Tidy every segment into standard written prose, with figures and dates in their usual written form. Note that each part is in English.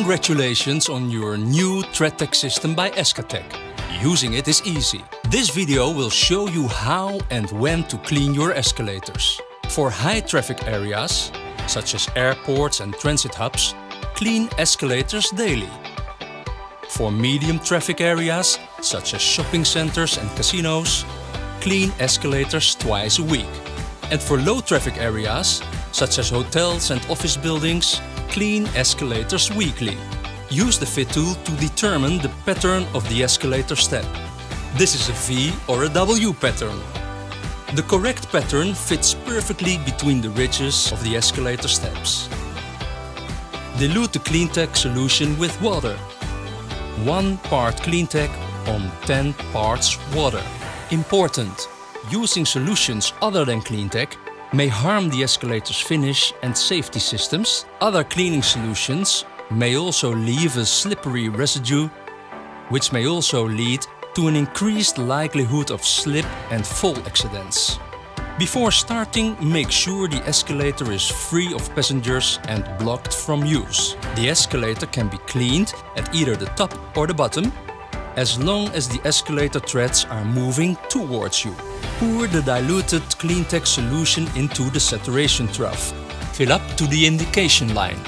Congratulations on your new Tread-TEQ system by EscaTEQ. Using it is easy. This video will show you how and when to clean your escalators. For high traffic areas, such as airports and transit hubs, clean escalators daily. For medium traffic areas, such as shopping centers and casinos, clean escalators twice a week. And for low traffic areas, such as hotels and office buildings, clean escalators weekly. Use the fit tool to determine the pattern of the escalator step. This is a V or a W pattern. The correct pattern fits perfectly between the ridges of the escalator steps. Dilute the Clean-TEQ solution with water. 1 part Clean-TEQ on 10 parts water. Important: using solutions other than Clean-TEQ may harm the escalator's finish and safety systems. Other cleaning solutions may also leave a slippery residue, which may also lead to an increased likelihood of slip and fall accidents. Before starting, make sure the escalator is free of passengers and blocked from use. The escalator can be cleaned at either the top or the bottom, as long as the escalator treads are moving towards you. Pour the diluted Clean-TEQ solution into the saturation trough. Fill up to the indication line.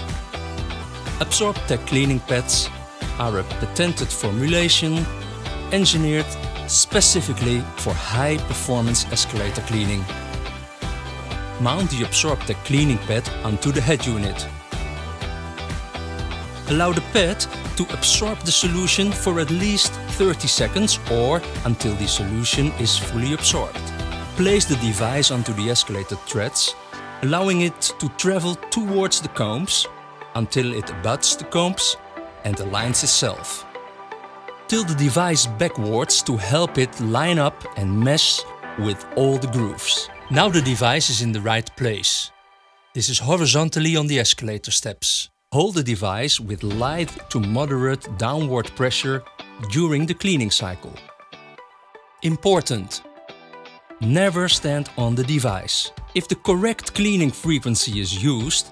EscaTEQ cleaning pads are a patented formulation engineered specifically for high-performance escalator cleaning. Mount the EscaTEQ cleaning pad onto the head unit. Allow the pad to absorb the solution for at least 30 seconds or until the solution is fully absorbed. Place the device onto the escalator treads, allowing it to travel towards the combs until it abuts the combs and aligns itself. Tilt the device backwards to help it line up and mesh with all the grooves. Now the device is in the right place. This is horizontally on the escalator steps. Hold the device with light to moderate downward pressure during the cleaning cycle. Important: never stand on the device. If the correct cleaning frequency is used,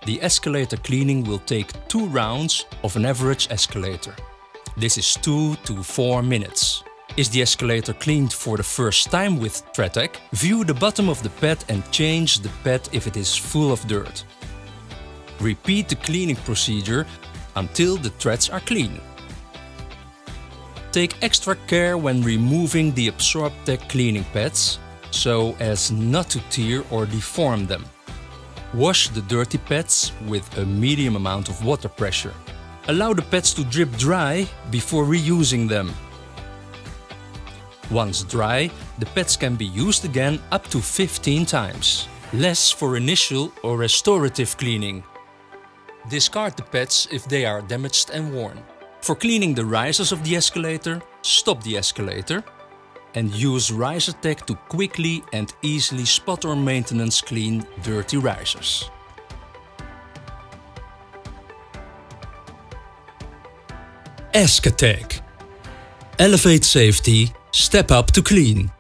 the escalator cleaning will take 2 rounds of an average escalator. This is 2 to 4 minutes. Is the escalator cleaned for the first time with Tread-TEQ? View the bottom of the pad and change the pad if it is full of dirt. Repeat the cleaning procedure until the treads are clean. Take extra care when removing the EscaTEQ cleaning pads, so as not to tear or deform them. Wash the dirty pads with a medium amount of water pressure. Allow the pads to drip dry before reusing them. Once dry, the pads can be used again up to 15 times. Less for initial or restorative cleaning. Discard the pads if they are damaged and worn. For cleaning the risers of the escalator, stop the escalator and use EscaTEQ to quickly and easily spot or maintenance clean dirty risers. EscaTEQ. Elevate safety, step up to clean.